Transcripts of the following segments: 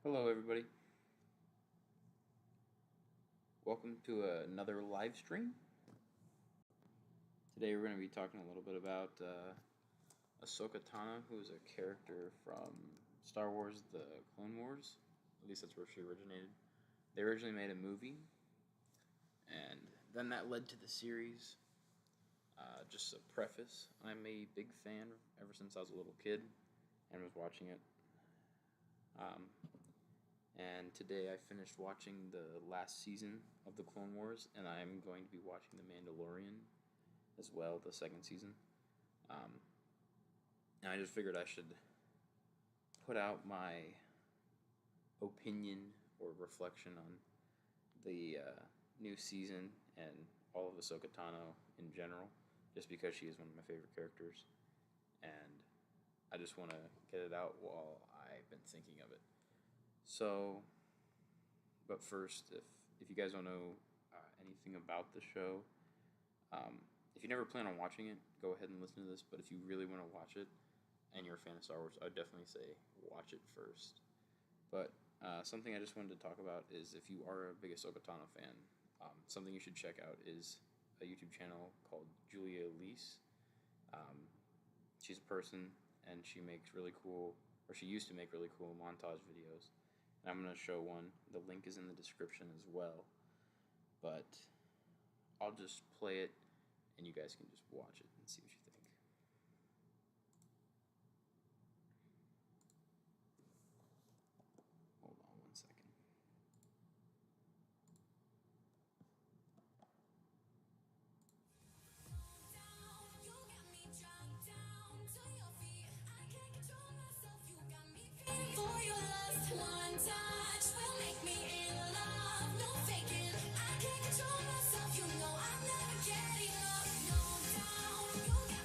Hello, everybody. Welcome to another live stream. Today, we're going to be talking a little bit about Ahsoka Tano, who is a character from Star Wars: The Clone Wars. At least that's where she originated. They originally made a movie, and then that led to the series. Just a preface: I'm a big fan ever since I was a little kid, and was watching it. And today I finished watching the last season of the Clone Wars, and I'm going to be watching The Mandalorian as well, the second season. And I just figured I should put out my opinion or reflection on the new season and all of Ahsoka Tano in general, just because she is one of my favorite characters. And I just want to get it out while I've been thinking of it. So, but first, if you guys don't know anything about the show, if you never plan on watching it, go ahead and listen to this. But if you really want to watch it and you're a fan of Star Wars, I would definitely say watch it first. But something I just wanted to talk about is if you are a big Ahsoka Tano fan, something you should check out is a YouTube channel called Elise. She's a person, and she makes really cool, or she used to make really cool montage videos. And I'm going to show one. The link is in the description as well. But I'll just play it, and you guys can just watch it and see what you think. Hold on one second. One touch will make me in love. No faking, I can't control myself. You know I'm never getting up. No doubt, you got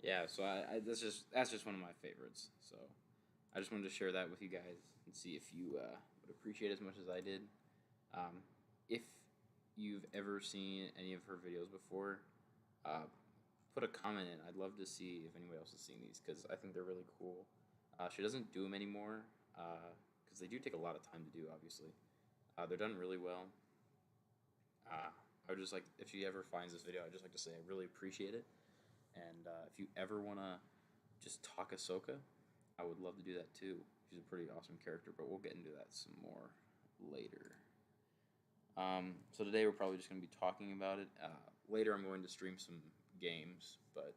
yeah, so that's just one of my favorites. So I just wanted to share that with you guys and see if you would appreciate it as much as I did. If you've ever seen any of her videos before, uh, put a comment in. I'd love to see if anybody else has seen these because I think they're really cool. She doesn't do them anymore because they do take a lot of time to do. Obviously, they're done really well. I would just like if she ever finds this video, I'd just like to say I really appreciate it. And if you ever wanna just talk Ahsoka, I would love to do that too. She's a pretty awesome character, but we'll get into that some more later. So today we're probably just going to be talking about it. Later I'm going to stream some games, but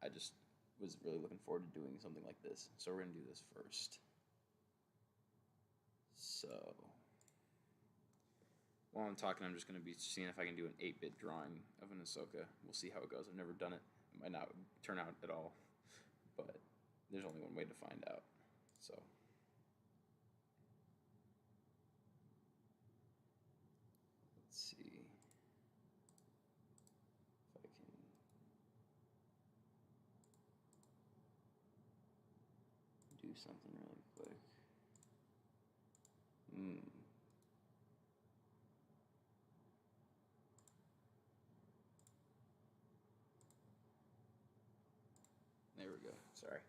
I just was really looking forward to doing something like this. So we're going to do this first. So while I'm talking, I'm just going to be seeing if I can do an 8-bit drawing of an Ahsoka. We'll see how it goes. I've never done it. It might not turn out at all, but there's only one way to find out. So let's see if I can do something really quick. There we go. Sorry.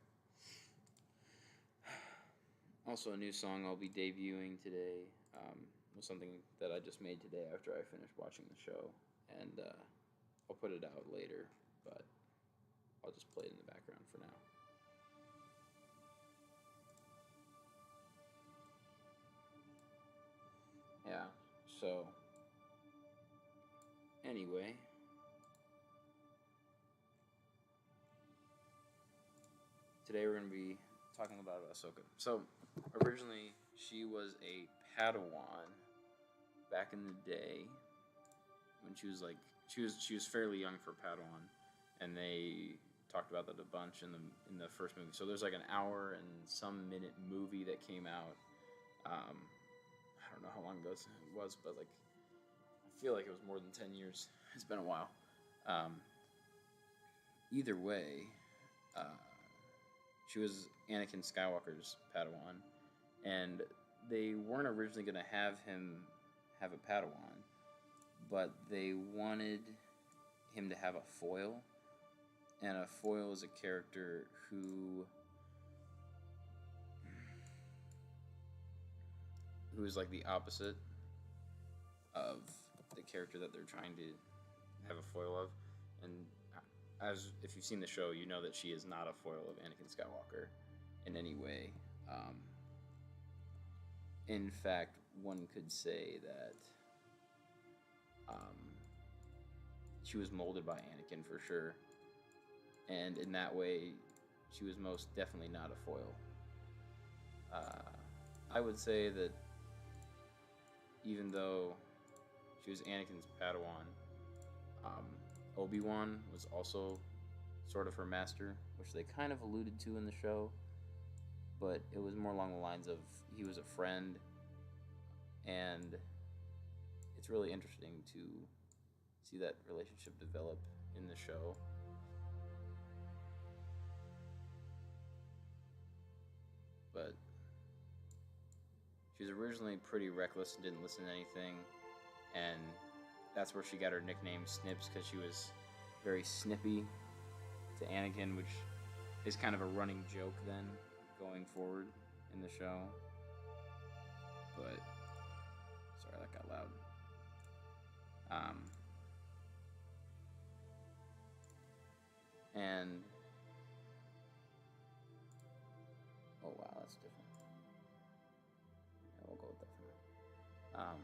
Also, a new song I'll be debuting today was something that I just made today after I finished watching the show, and I'll put it out later, but I'll just play it in the background for now. Yeah, so anyway, today we're going to be talking about Ahsoka. So originally she was a Padawan back in the day when she was fairly young for Padawan, and they talked about that a bunch in the first movie. So there's like an hour and some minute movie that came out. I don't know how long ago it was, but like I feel like it was more than 10 years. It's been a while. Either way, uh, she was Anakin Skywalker's Padawan, and they weren't originally going to have him have a Padawan, but they wanted him to have a foil, and a foil is a character who is like the opposite of the character that they're trying to have a foil of, and as if you've seen the show, you know that she is not a foil of Anakin Skywalker in any way. In fact, one could say that she was molded by Anakin for sure, and in that way, she was most definitely not a foil. I would say that even though she was Anakin's Padawan, Obi-Wan was also sort of her master, which they kind of alluded to in the show, but it was more along the lines of he was a friend, and it's really interesting to see that relationship develop in the show. But she was originally pretty reckless and didn't listen to anything, and that's where she got her nickname Snips, because she was very snippy to Anakin, which is kind of a running joke then going forward in the show. But sorry, that got loud. And oh wow, that's different. Yeah, we'll go with that for now.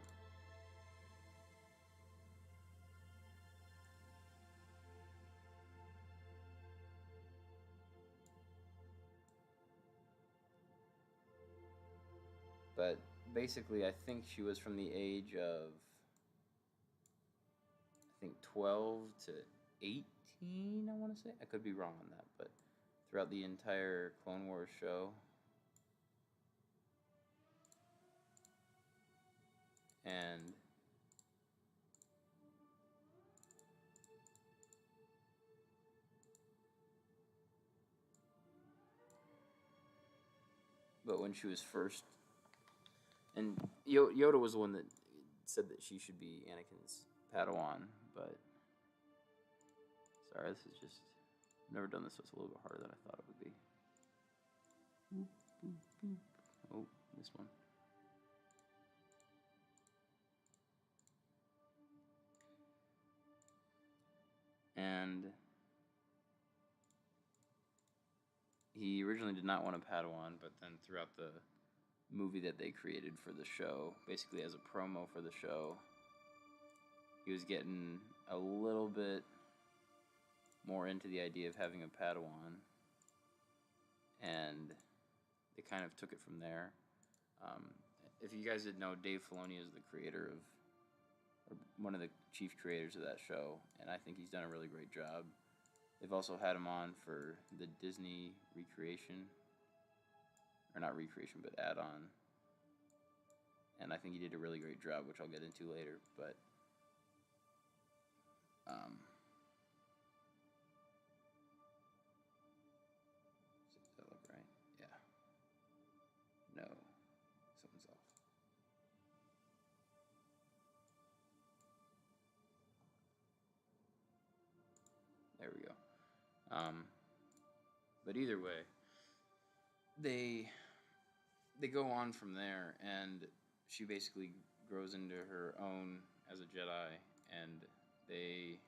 But basically, I think she was from the age of, I think, 12 to 18, I want to say. I could be wrong on that, but throughout the entire Clone Wars show. And But when she was first, and Yoda was the one that said that she should be Anakin's Padawan, but sorry, this is just I've never done this, so it's a little bit harder than I thought it would be. Oh, this one. And he originally did not want a Padawan, but then throughout the movie that they created for the show, basically as a promo for the show, he was getting a little bit more into the idea of having a Padawan, and they kind of took it from there. If you guys didn't know, Dave Filoni is the creator of, or one of the chief creators of that show, and I think he's done a really great job. They've also had him on for the Disney recreation, or not recreation, but add-on, and I think he did a really great job, which I'll get into later, but does that look right? Yeah. No. Something's off. There we go. But either way, they go on from there, and she basically grows into her own as a Jedi, and they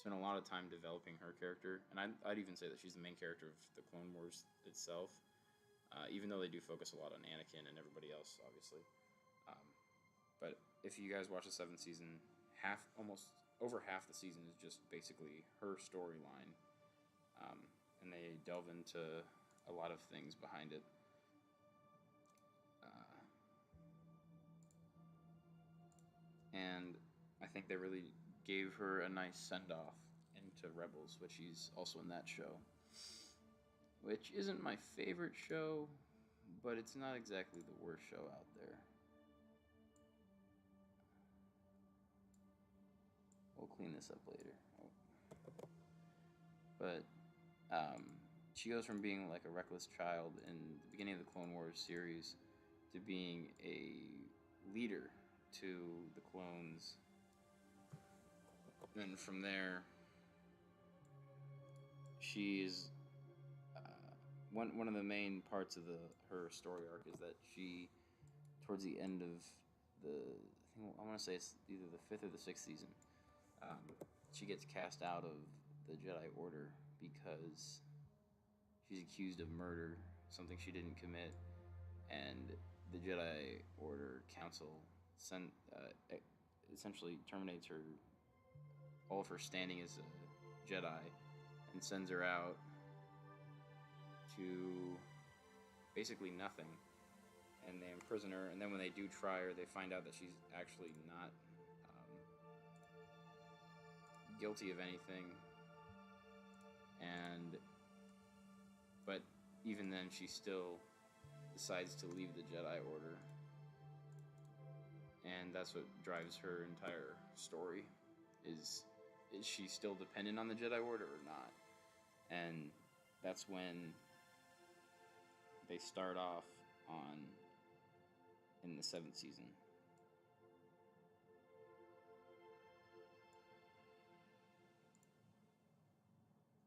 spend a lot of time developing her character, and I'd even say that she's the main character of the Clone Wars itself, even though they do focus a lot on Anakin and everybody else, obviously. But if you guys watch the 7th season, almost over half the season is just basically her storyline, and they delve into a lot of things behind it. And I think they really gave her a nice send-off into Rebels, which she's also in that show. Which isn't my favorite show, but it's not exactly the worst show out there. We'll clean this up later. Oh. But she goes from being like a reckless child in the beginning of the Clone Wars series to being a leader to the clones. And from there, she's one of the main parts of her story arc is that she, towards the end of I want to say it's either the 5th or the 6th season, she gets cast out of the Jedi Order because she's accused of murder, something she didn't commit, and the Jedi Order Council essentially terminates all of her standing as a Jedi and sends her out to basically nothing, and they imprison her. And then when they do try her, they find out that she's actually not guilty of anything. But even then, she still decides to leave the Jedi Order, and that's what drives her entire story. Is she still dependent on the Jedi Order or not? And that's when they start off in the 7th season.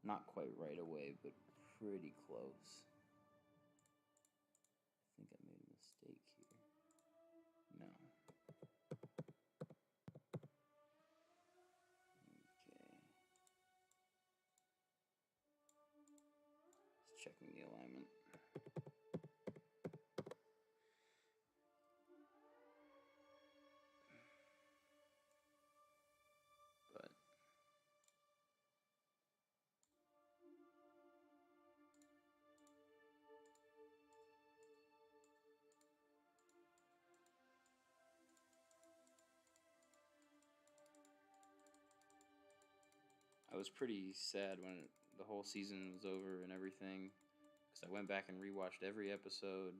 Not quite right away, but pretty close. I think I made a mistake here. No. Okay. Just checking the alignment. But I was pretty sad when the whole season was over and everything, because I went back and rewatched every episode.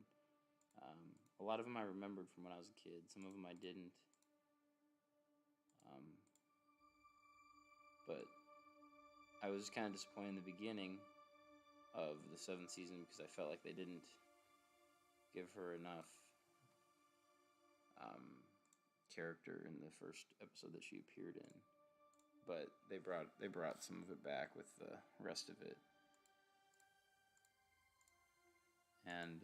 A lot of them I remembered from when I was a kid. Some of them I didn't. But I was kind of disappointed in the beginning, of the 7th season because I felt like they didn't give her enough character in the first episode that she appeared in. But they brought some of it back with the rest of it. And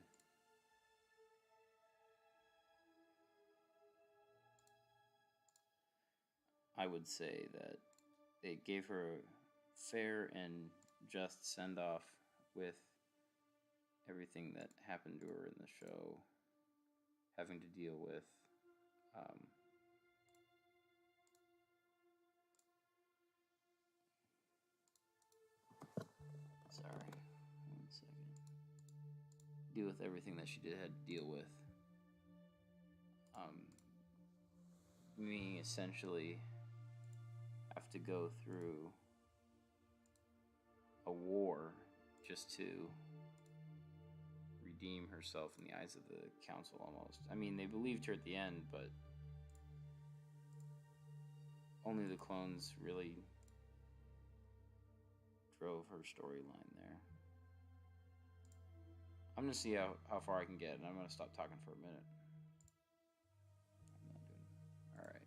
I would say that they gave her a fair and just send-off with everything that happened to her in the show, having to deal with deal with everything that she had to deal with. Me essentially have to go through a war just to redeem herself in the eyes of the council almost. I mean, they believed her at the end, but only the clones really drove her storyline there. I'm going to see how far I can get, and I'm going to stop talking for a minute. I'm not doing it. All right.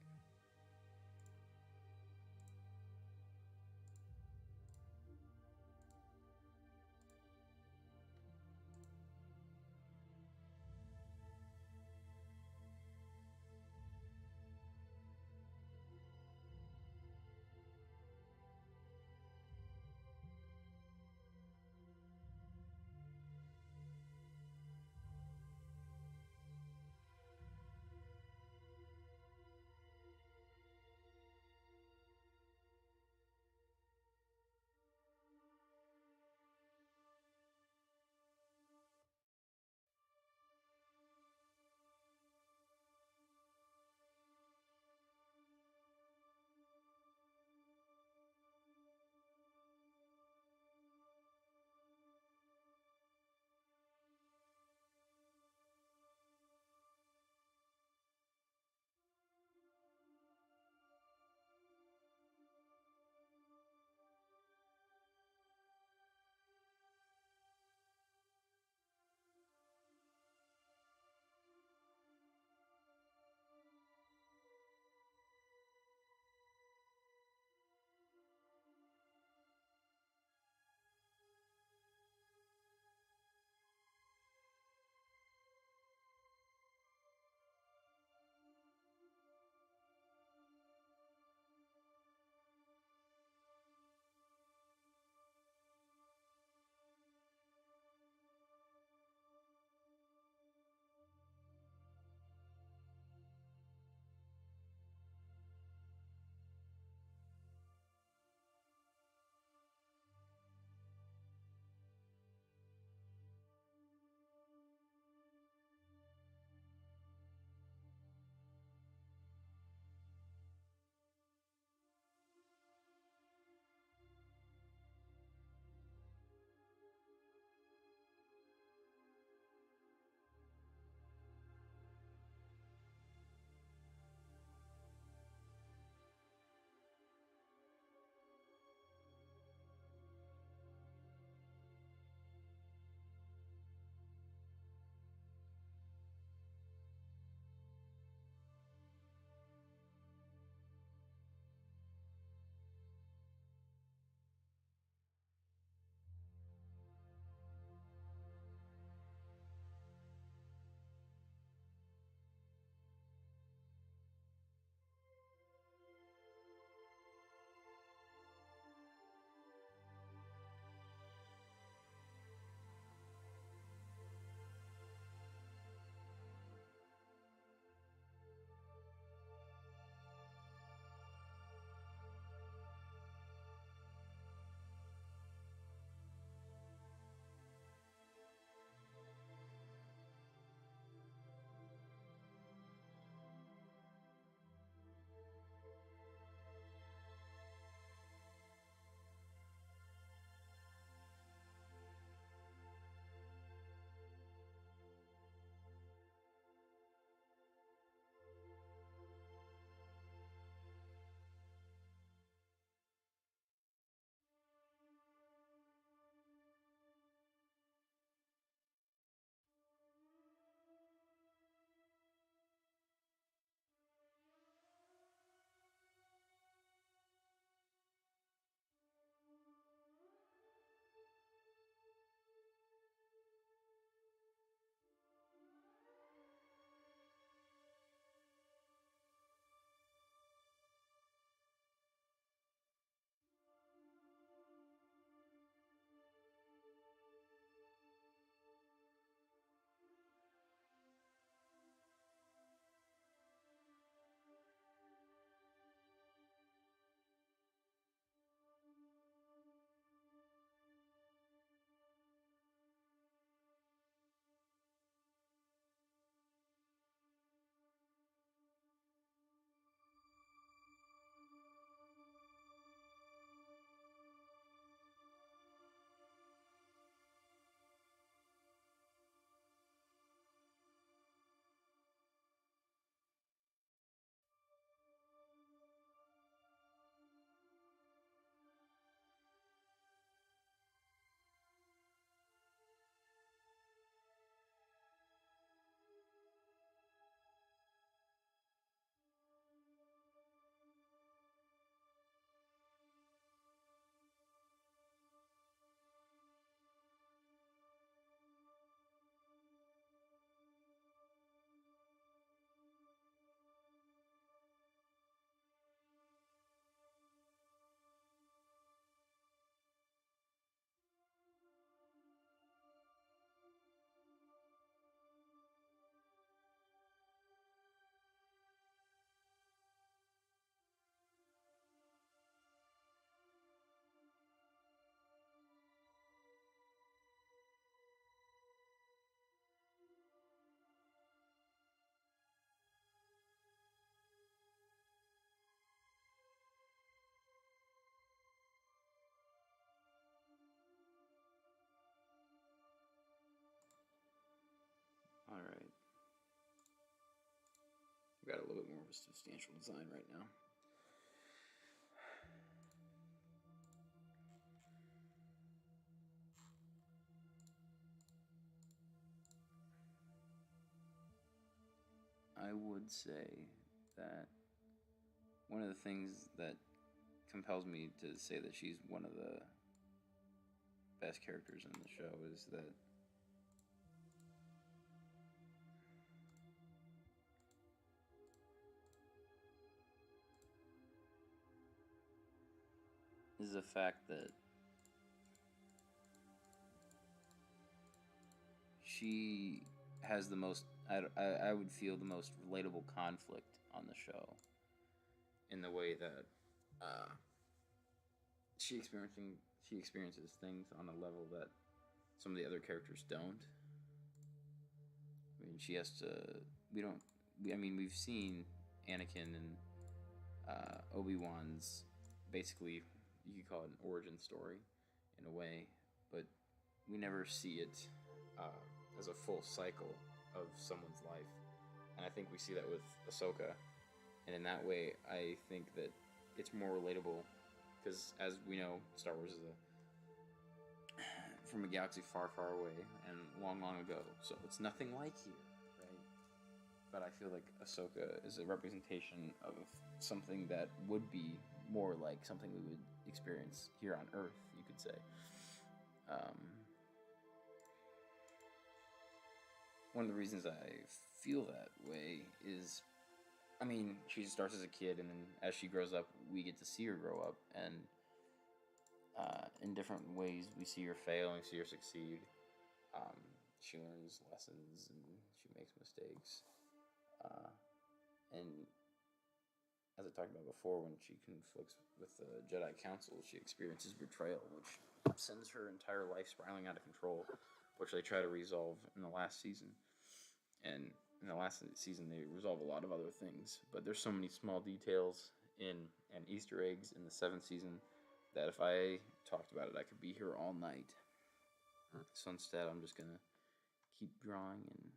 substantial design right now. I would say that one of the things that compels me to say that she's one of the best characters in the show is that the fact that she has the most, I would feel the most relatable conflict on the show, in the way that she experiences things on a level that some of the other characters don't. I mean, she has to. We've seen Anakin and Obi-Wan's, basically, you could call it an origin story, in a way, but we never see it as a full cycle of someone's life. And I think we see that with Ahsoka, and in that way, I think that it's more relatable, because as we know, Star Wars is from a galaxy far, far away and long, long ago, so it's nothing like here, right? But I feel like Ahsoka is a representation of something that would be more like something we would experience here on Earth, you could say. One of the reasons I feel that way is, I mean, she starts as a kid, and then as she grows up, we get to see her grow up, and in different ways, we see her fail and see her succeed. She learns lessons and she makes mistakes. And as I talked about before, when she conflicts with the Jedi Council, she experiences betrayal, which sends her entire life spiraling out of control, which they try to resolve in the last season. And in the last season, they resolve a lot of other things, but there's so many small details and Easter eggs in the 7th season that if I talked about it, I could be here all night. So instead, I'm just gonna keep drawing, and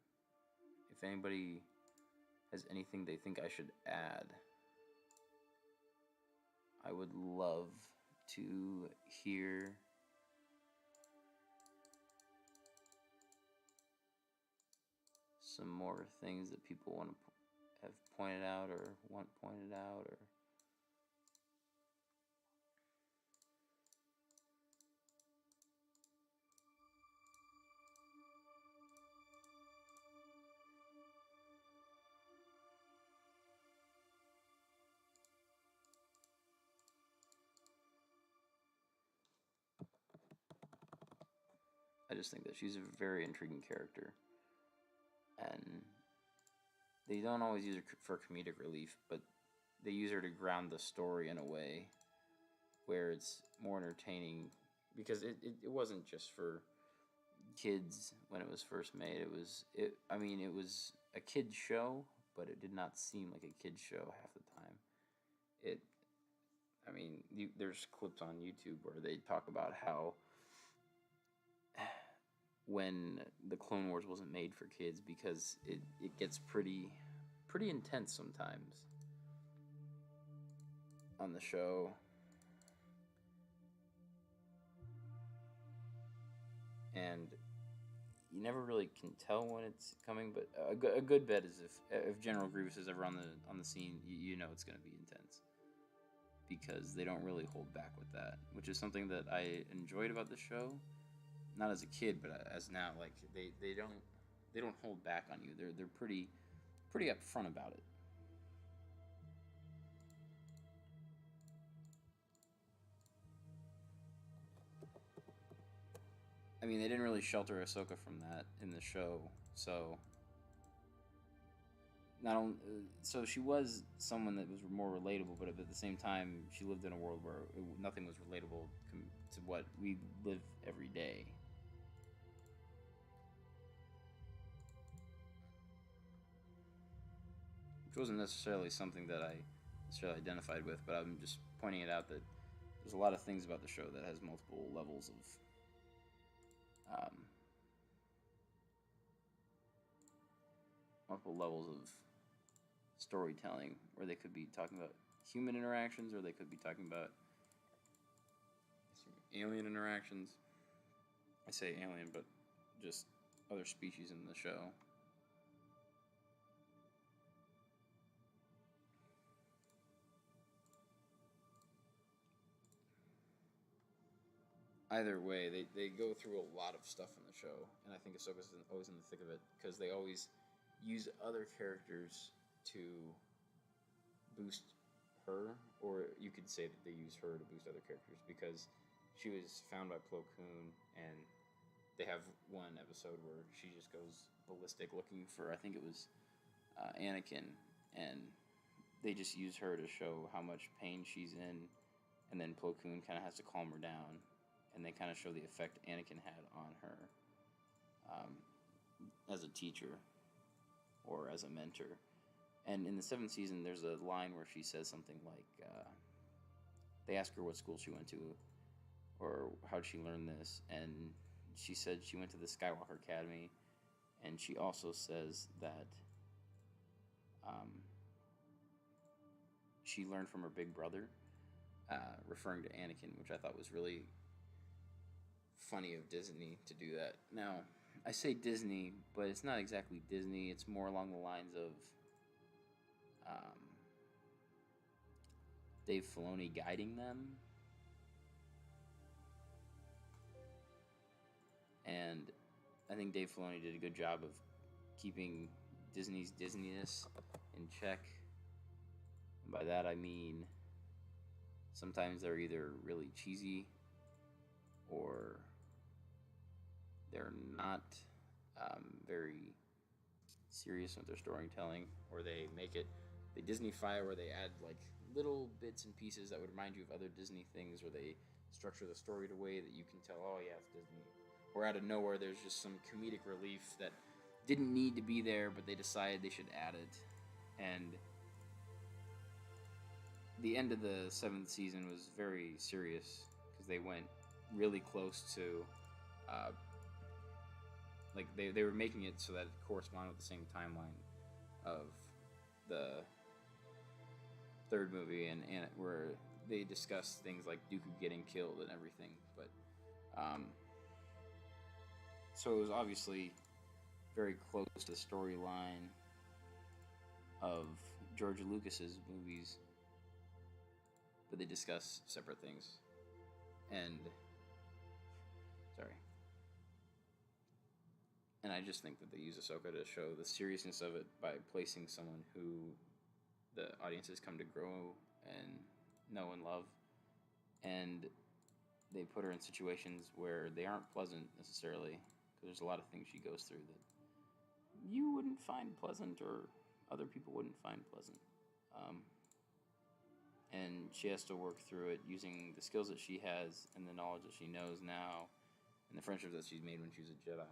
if anybody has anything they think I should add, I would love to hear some more things that people want to have pointed out or want pointed out, or I just think that she's a very intriguing character, and they don't always use her for comedic relief, but they use her to ground the story in a way where it's more entertaining, because it wasn't just for kids when it was first made. It was a kid's show, but it did not seem like a kid's show half the time. There's clips on YouTube where they talk about how when the Clone Wars wasn't made for kids, because it gets pretty intense sometimes on the show. And you never really can tell when it's coming, but a good bet is if General Grievous is ever on the scene, you know it's going to be intense, because they don't really hold back with that, which is something that I enjoyed about the show, not as a kid, but as now. Like they don't hold back on you. They're pretty upfront about it. I mean, they didn't really shelter Ahsoka from that in the show, so not only so she was someone that was more relatable, but at the same time, she lived in a world where nothing was relatable to what we live every day. Which wasn't necessarily something that I necessarily identified with, but I'm just pointing it out that there's a lot of things about the show that has multiple levels of storytelling, where they could be talking about human interactions, or they could be talking about alien interactions. I say alien, but just other species in the show. Either way, they go through a lot of stuff in the show, and I think Ahsoka's always in the thick of it because they always use other characters to boost her, or you could say that they use her to boost other characters because she was found by Plo Koon, and they have one episode where she just goes ballistic looking for, I think it was Anakin, and they just use her to show how much pain she's in, and then Plo Koon kind of has to calm her down, and they kind of show the effect Anakin had on her as a teacher or as a mentor. And in the 7th season, there's a line where she says something like, they ask her what school she went to or how did she learn this, and she said she went to the Skywalker Academy, and she also says that she learned from her big brother, referring to Anakin, which I thought was really funny of Disney to do that. Now, I say Disney, but it's not exactly Disney. It's more along the lines of Dave Filoni guiding them. And I think Dave Filoni did a good job of keeping Disney's Disneyness in check. And by that I mean sometimes they're either really cheesy or they're not very serious with their storytelling, or they Disneyfy, where they add like little bits and pieces that would remind you of other Disney things, or they structure the story in a way that you can tell, oh yeah, it's Disney. Or out of nowhere, there's just some comedic relief that didn't need to be there, but they decided they should add it. And the end of the 7th season was very serious because they went really close to, like they were making it so that it corresponded with the same timeline of the 3rd movie, and where they discussed things like Dooku getting killed and everything. But so it was obviously very close to the storyline of George Lucas's movies, but they discuss separate things. And I just think that they use Ahsoka to show the seriousness of it by placing someone who the audiences come to grow and know and love, and they put her in situations where they aren't pleasant necessarily, because there's a lot of things she goes through that you wouldn't find pleasant or other people wouldn't find pleasant. And she has to work through it using the skills that she has and the knowledge that she knows now and the friendships that she's made when she was a Jedi.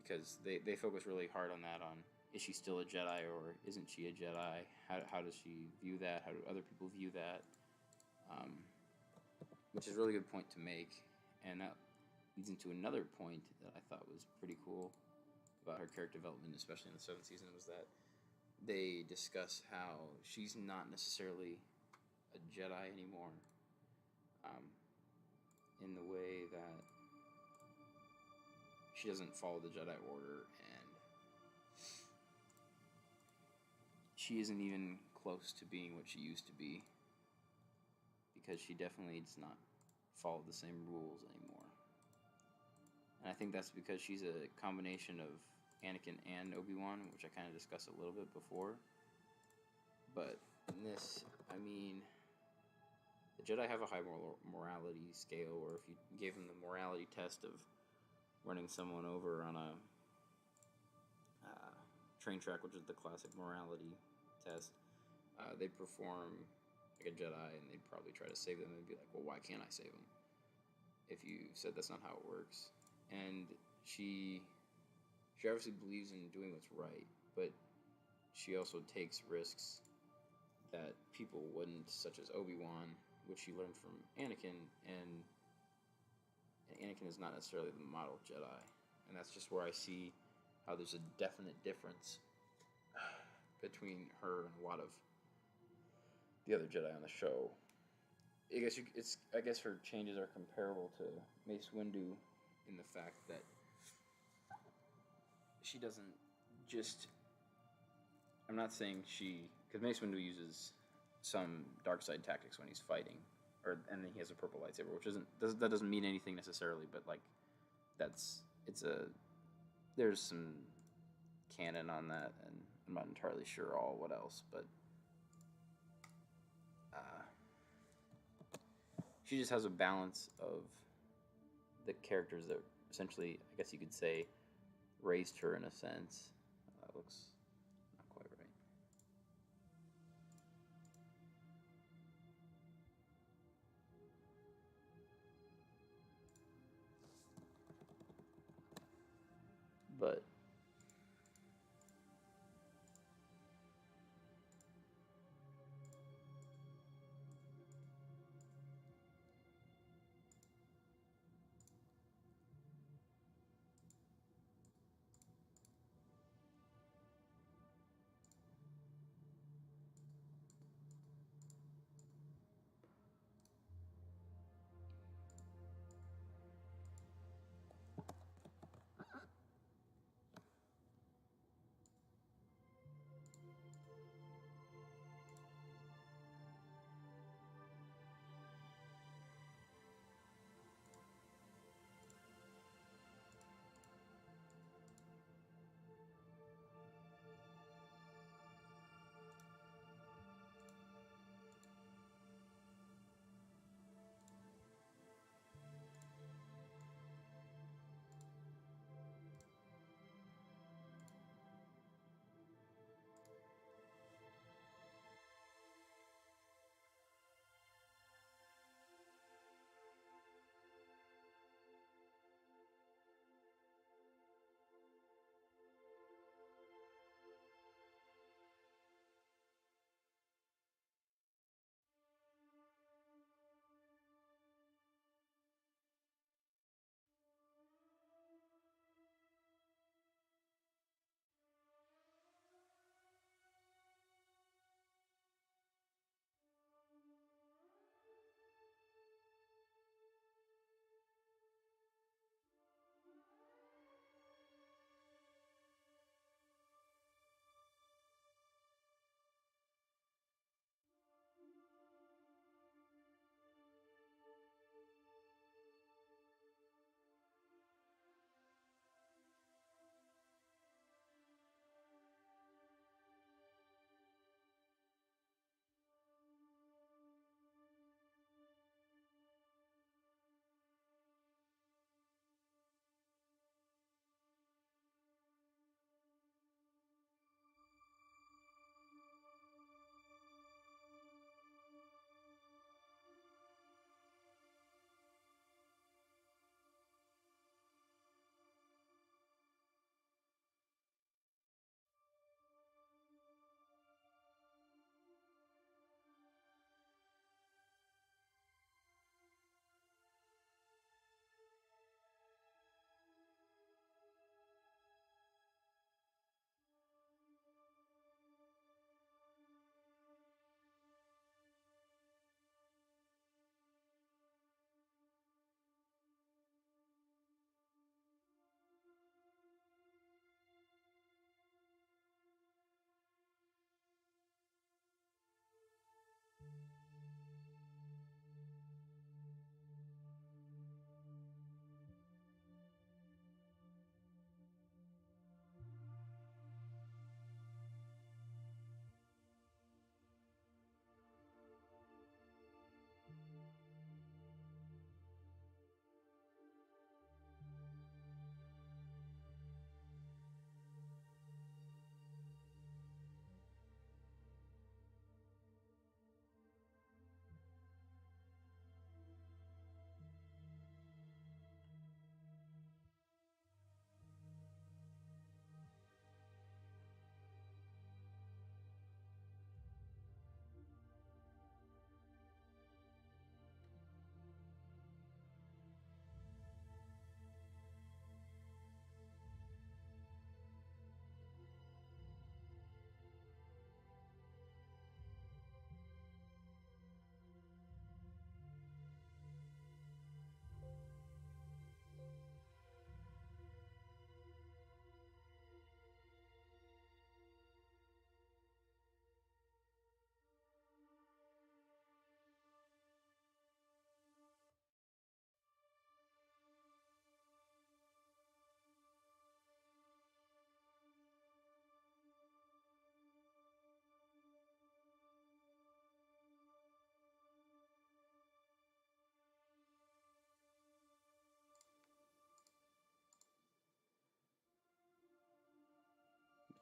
Because they focus really hard on that, on is she still a Jedi or isn't she a Jedi? How does she view that? How do other people view that? Which is a really good point to make. And that leads into another point that I thought was pretty cool about her character development, especially in the 7th season, was that they discuss how she's not necessarily a Jedi anymore, in the way that she doesn't follow the Jedi Order, and she isn't even close to being what she used to be, because she definitely does not follow the same rules anymore. And I think that's because she's a combination of Anakin and Obi-Wan, which I kind of discussed a little bit before. But in this, I mean, the Jedi have a high morality scale, or if you gave them the morality test of running someone over on a train track, which is the classic morality test, they perform like a Jedi, and they'd probably try to save them, and be like, well, why can't I save them? If you said that's not how it works. And she obviously believes in doing what's right, but she also takes risks that people wouldn't, such as Obi-Wan, which she learned from Anakin, and Anakin is not necessarily the model Jedi. And that's just where I see how there's a definite difference between her and a lot of the other Jedi on the show. I guess her changes are comparable to Mace Windu in the fact that she doesn't just. I'm not saying because Mace Windu uses some dark side tactics when he's fighting, and then he has a purple lightsaber, which that doesn't mean anything necessarily, but like there's some canon on that, and I'm not entirely sure what else, but she just has a balance of the characters that essentially, I guess you could say, raised her in a sense. Looks not quite right. But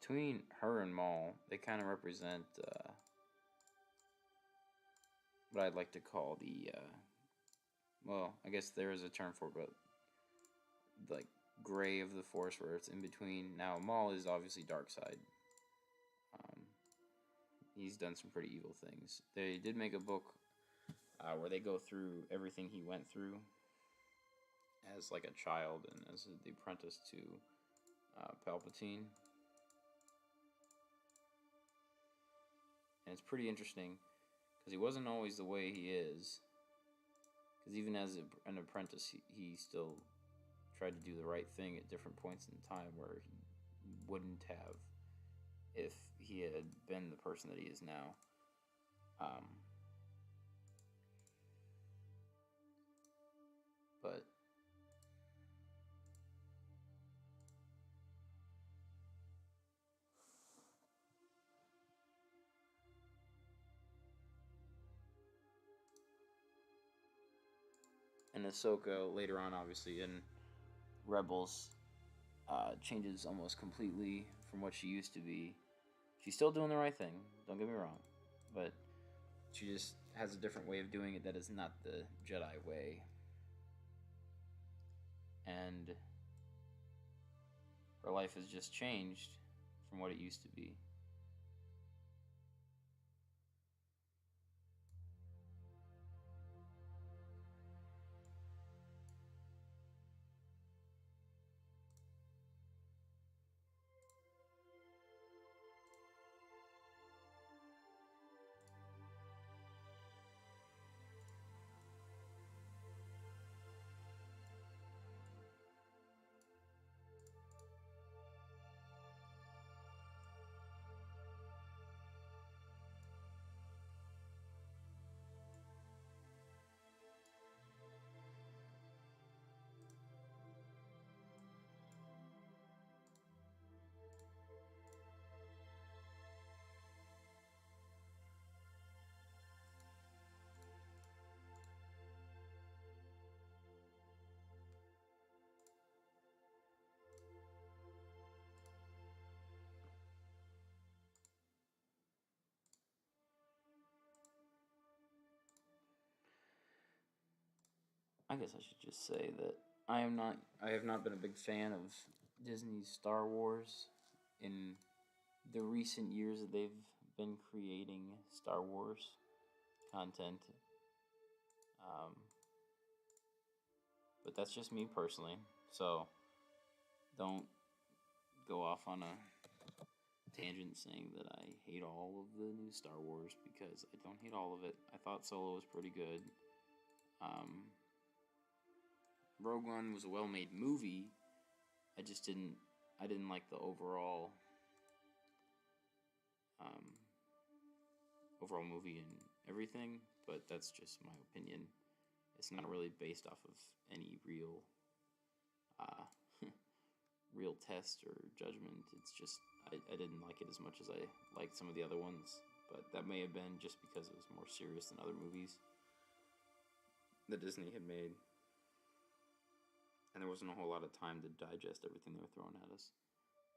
between her and Maul, they kind of represent what I'd like to call the well, I guess there is a term for it, but like gray of the Force, where it's in between. Now Maul is obviously dark side. Um, he's done some pretty evil things. They did make a book where they go through everything he went through as like a child and as the apprentice to Palpatine. And it's pretty interesting because he wasn't always the way he is. Because even as an apprentice, he still tried to do the right thing at different points in time where he wouldn't have if he had been the person that he is now. But and Ahsoka later on, obviously in Rebels, changes almost completely from what she used to be. She's still doing the right thing, don't get me wrong, but she just has a different way of doing it that is not the Jedi way. And her life has just changed from what it used to be. I guess I should just say that I have not been a big fan of Disney's Star Wars in the recent years that they've been creating Star Wars content. Um, but that's just me personally. So don't go off on a tangent saying that I hate all of the new Star Wars, because I don't hate all of it. I thought Solo was pretty good. Rogue One was a well-made movie. I just didn't like the um, overall movie and everything. But that's just my opinion. It's not really based off of any uh, real test or judgment. It's just I didn't like it as much as I liked some of the other ones. But that may have been just because it was more serious than other movies that Disney had made. And there wasn't a whole lot of time to digest everything they were throwing at us.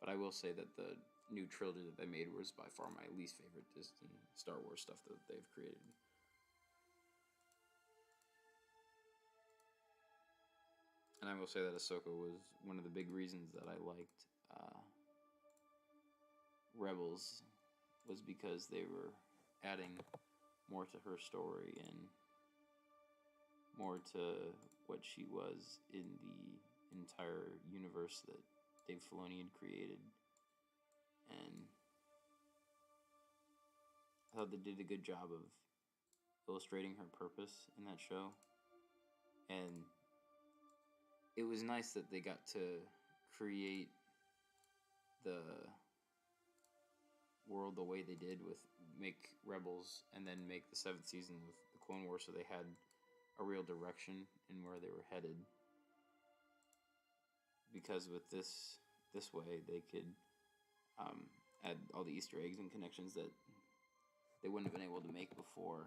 But I will say that the new trilogy that they made was by far my least favorite Disney Star Wars stuff that they've created. And I will say that Ahsoka was one of the big reasons that I liked Rebels, was because they were adding more to her story and more to what she was in the entire universe that Dave Filoni had created. And I thought they did a good job of illustrating her purpose in that show. And it was nice that they got to create the world the way they did, with make Rebels and then make the 7th season with the Clone Wars, so they had a real direction in where they were headed. Because with this way, they could add all the Easter eggs and connections that they wouldn't have been able to make before.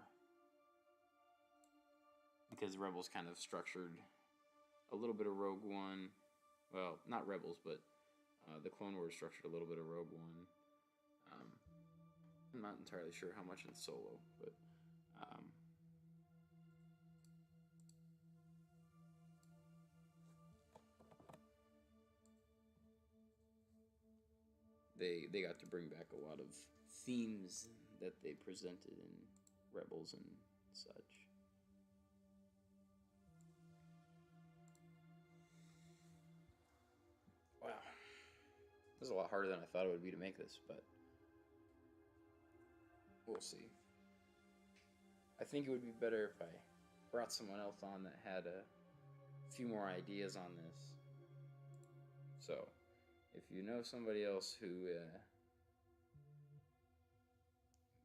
Because Rebels kind of structured a little bit of Rogue One. Well, not Rebels, but The Clone Wars structured a little bit of Rogue One. I'm not entirely sure how much in Solo, but they got to bring back a lot of themes that they presented in Rebels and such. Wow, this is a lot harder than I thought it would be to make this, but we'll see. I think it would be better if I brought someone else on that had a few more ideas on this. So, if you know somebody else who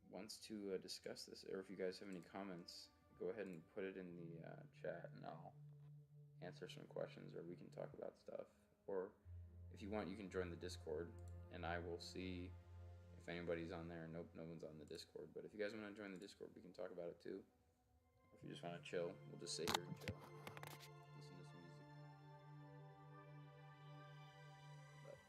wants to discuss this, or if you guys have any comments, go ahead and put it in the chat, and I'll answer some questions, or we can talk about stuff. Or if you want, you can join the Discord, and I will see if anybody's on there. Nope, no one's on the Discord. But if you guys want to join the Discord, we can talk about it too. If you just want to chill, we'll just sit here and chill. Listen to some music. But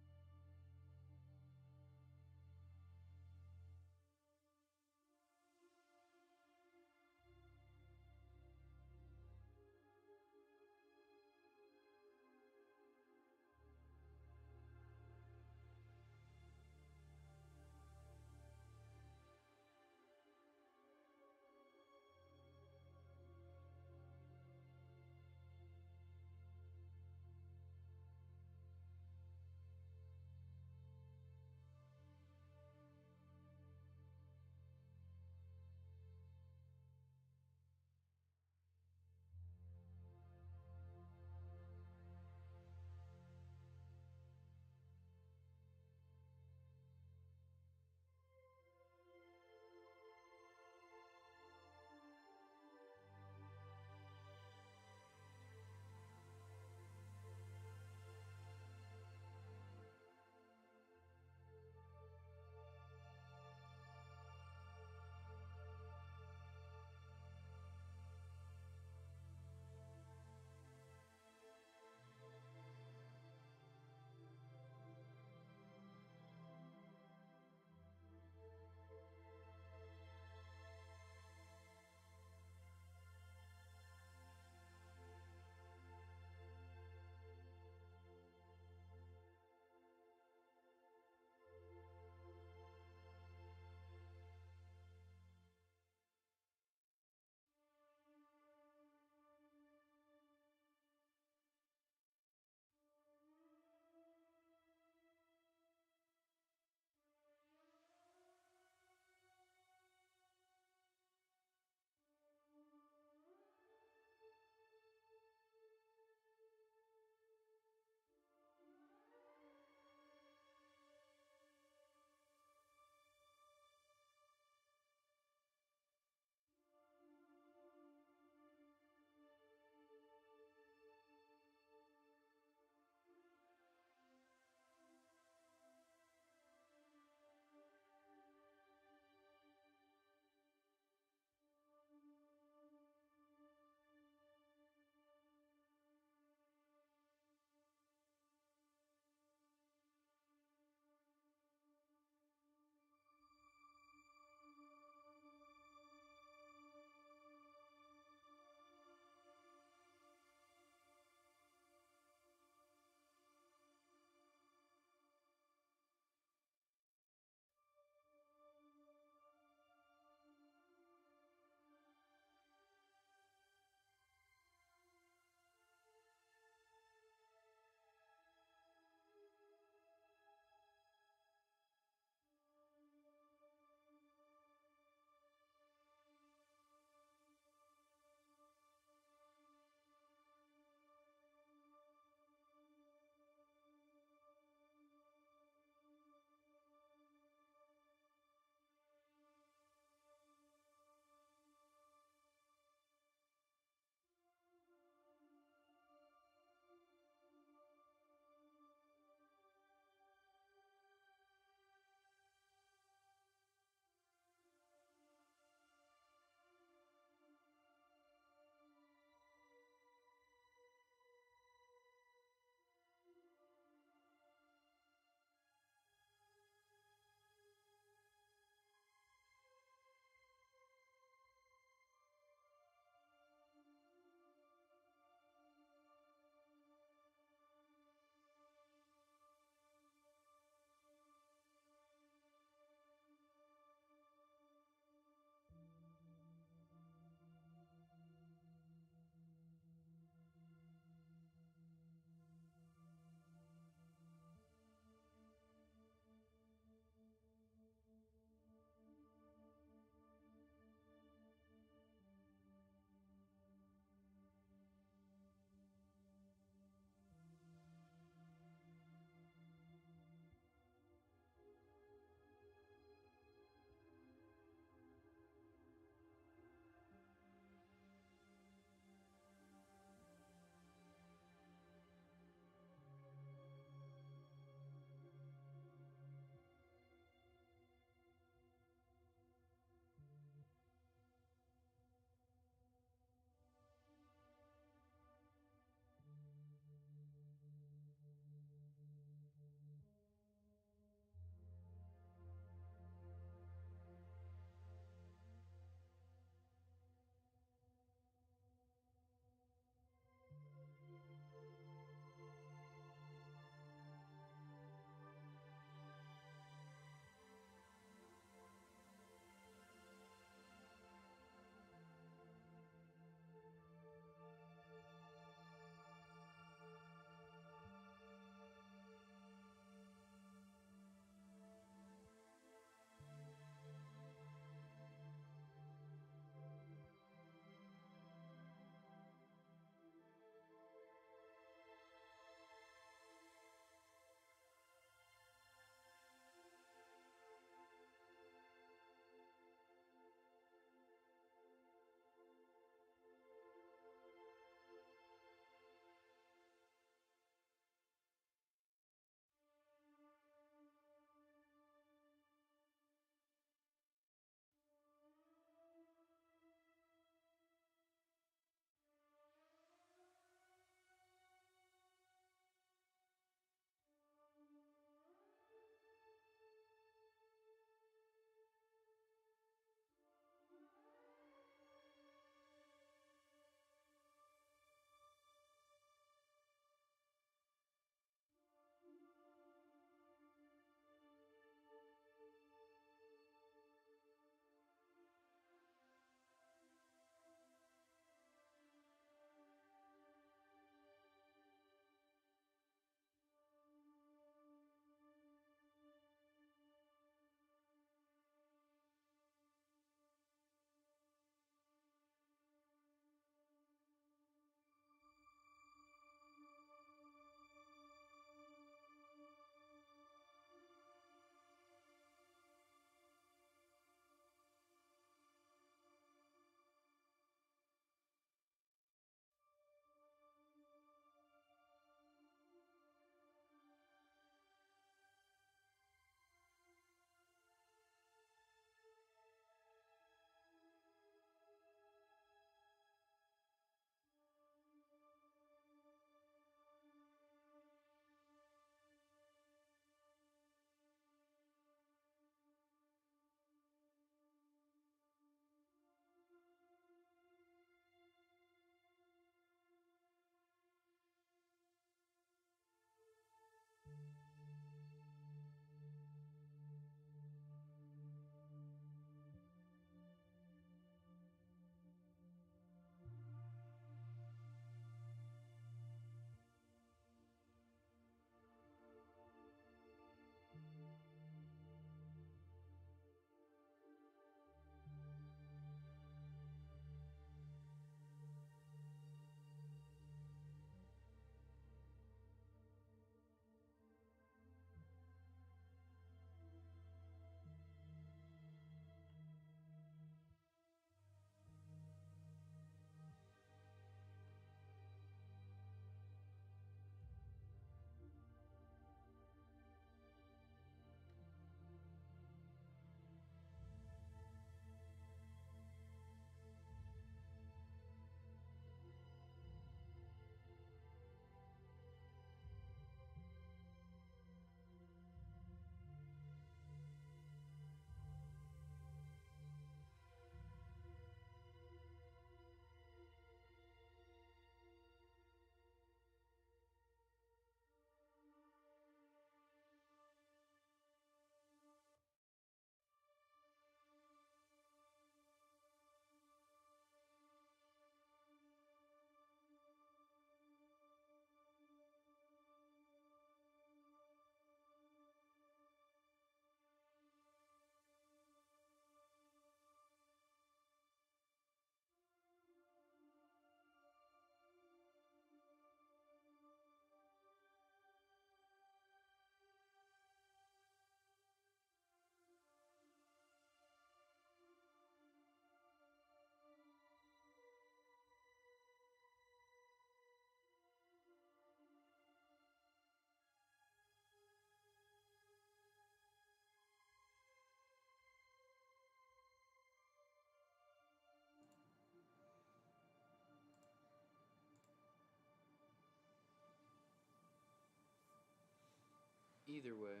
either way,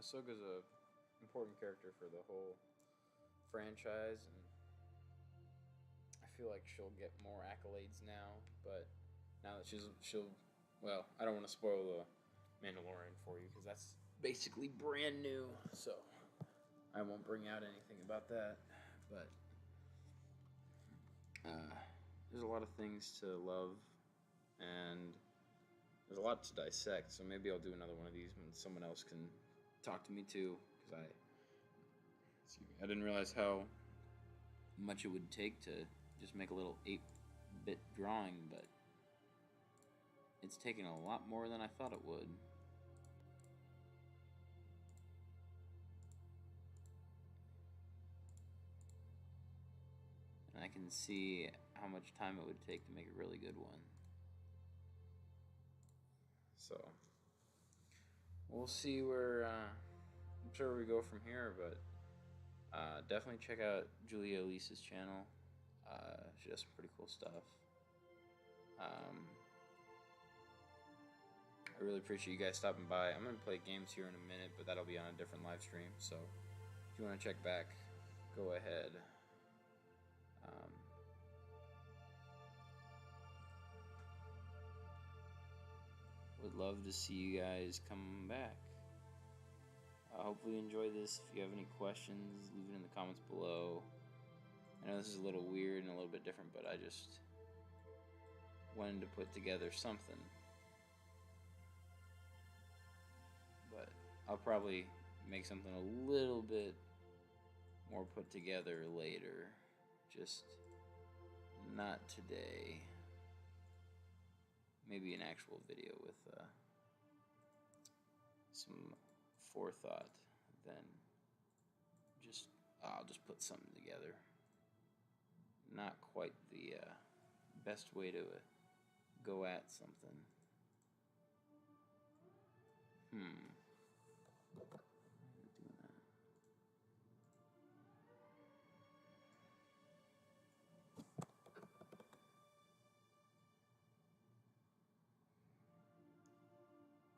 Ahsoka's a important character for the whole franchise, and I feel like she'll get more accolades now. But now that she'll, well, I don't want to spoil the Mandalorian for you because that's basically brand new, so I won't bring out anything about that. But there's a lot of things to love, and there's a lot to dissect. So maybe I'll do another one of these when someone else can talk to me too, because I didn't realize how much it would take to just make a little 8-bit drawing, but it's taken a lot more than I thought it would. And I can see how much time it would take to make a really good one. So we'll see where I'm sure we go from here, but definitely check out Julia Elise's channel. She does some pretty cool stuff. I really appreciate you guys stopping by. I'm going to play games here in a minute, but that'll be on a different live stream. So if you want to check back, go ahead. Would love to see you guys come back. Hopefully you enjoyed this. If you have any questions, leave it in the comments below. I know this is a little weird and a little bit different, but I just wanted to put together something. But I'll probably make something a little bit more put together later. Just not today. Maybe an actual video with some forethought. Then I'll just put something together. Not quite the best way to go at something.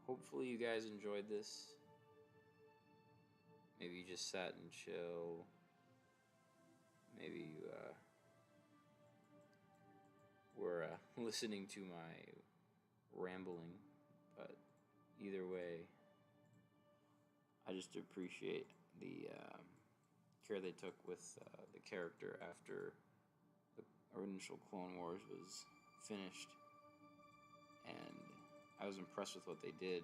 Hopefully you guys enjoyed this. Maybe you just sat and chill. Maybe you were listening to my rambling. But either way, I just appreciate the care they took with the character after the initial Clone Wars was finished. And I was impressed with what they did.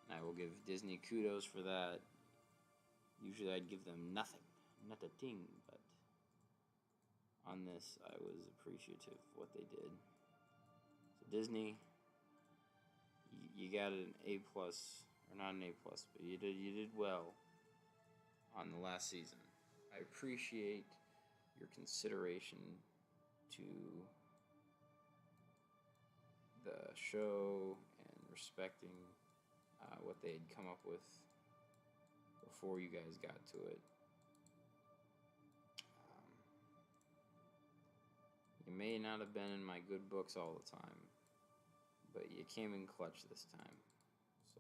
And I will give Disney kudos for that. Usually I'd give them nothing, not a thing, but on this I was appreciative of what they did. So Disney, you got an A+, or not an A+, but you did well on the last season. I appreciate your consideration to the show and respecting what they had come up with before you guys got to it. You may not have been in my good books all the time, but you came in clutch this time.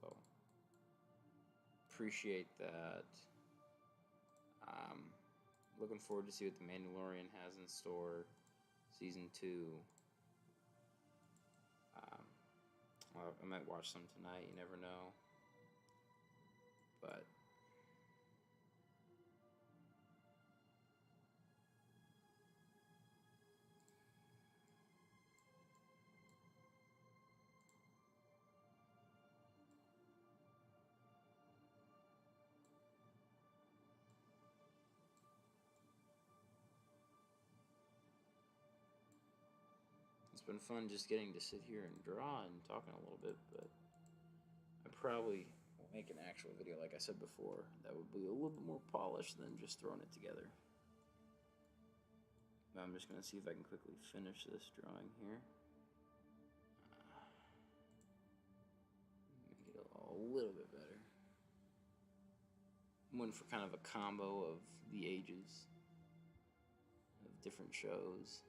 So, appreciate that. Looking forward to see what The Mandalorian has in store. Season 2. I might watch some tonight, you never know. But it's been fun just getting to sit here and draw and talking a little bit, but I probably will make an actual video, like I said before, that would be a little bit more polished than just throwing it together. But I'm just going to see if I can quickly finish this drawing here. Make it a little bit better. I'm waiting for kind of a combo of the ages of different shows.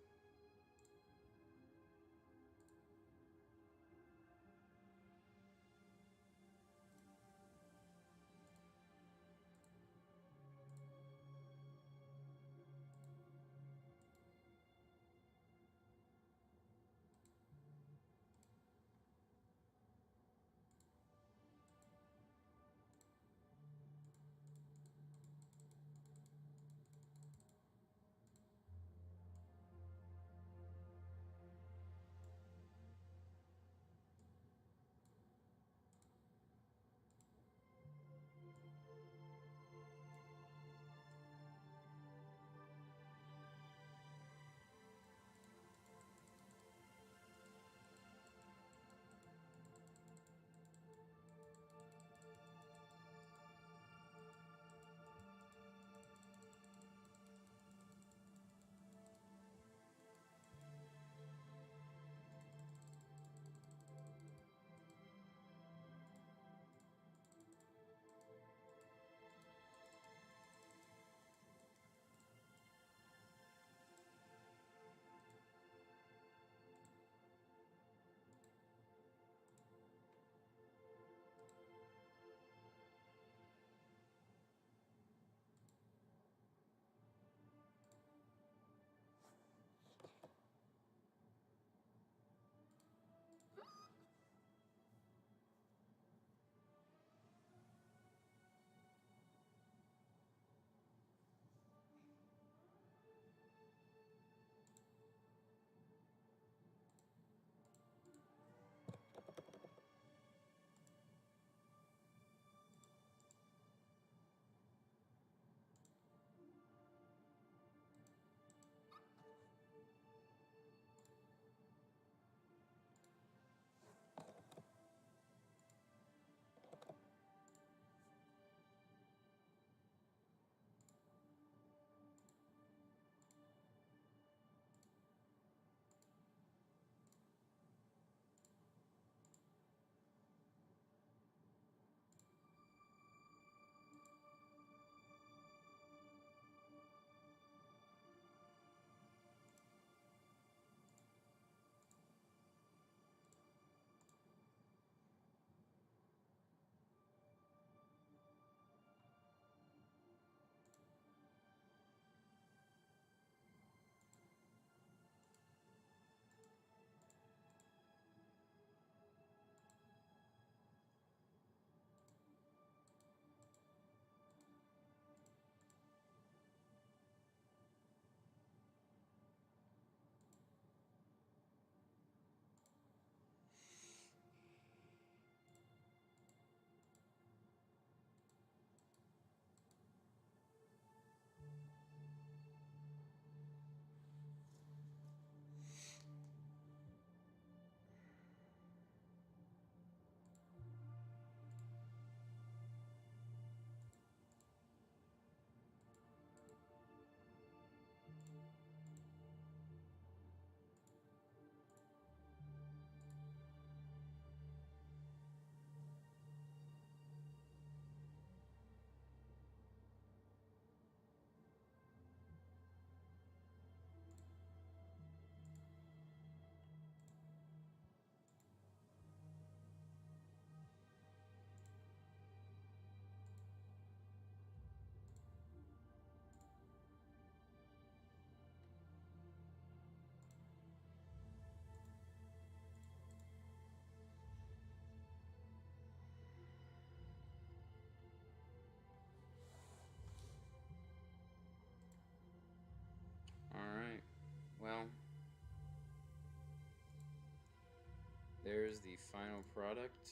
there's the final product.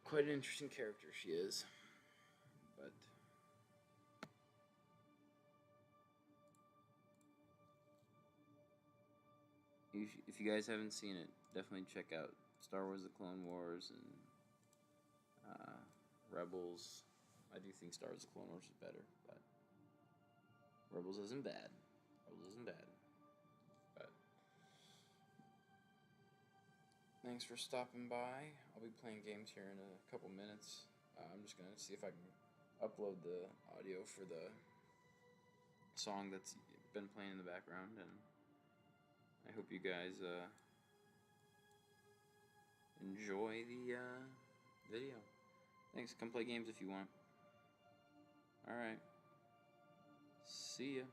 Quite an interesting character she is, but if you guys haven't seen it, definitely check out Star Wars: The Clone Wars and Rebels. I do think Star Wars: The Clone Wars is better, but Rebels isn't bad. Rebels isn't bad. But thanks for stopping by. I'll be playing games here in a couple minutes. I'm just gonna see if I can upload the audio for the song that's been playing in the background, and I hope you guys enjoy the video. Thanks. Come play games if you want. Alright. See ya.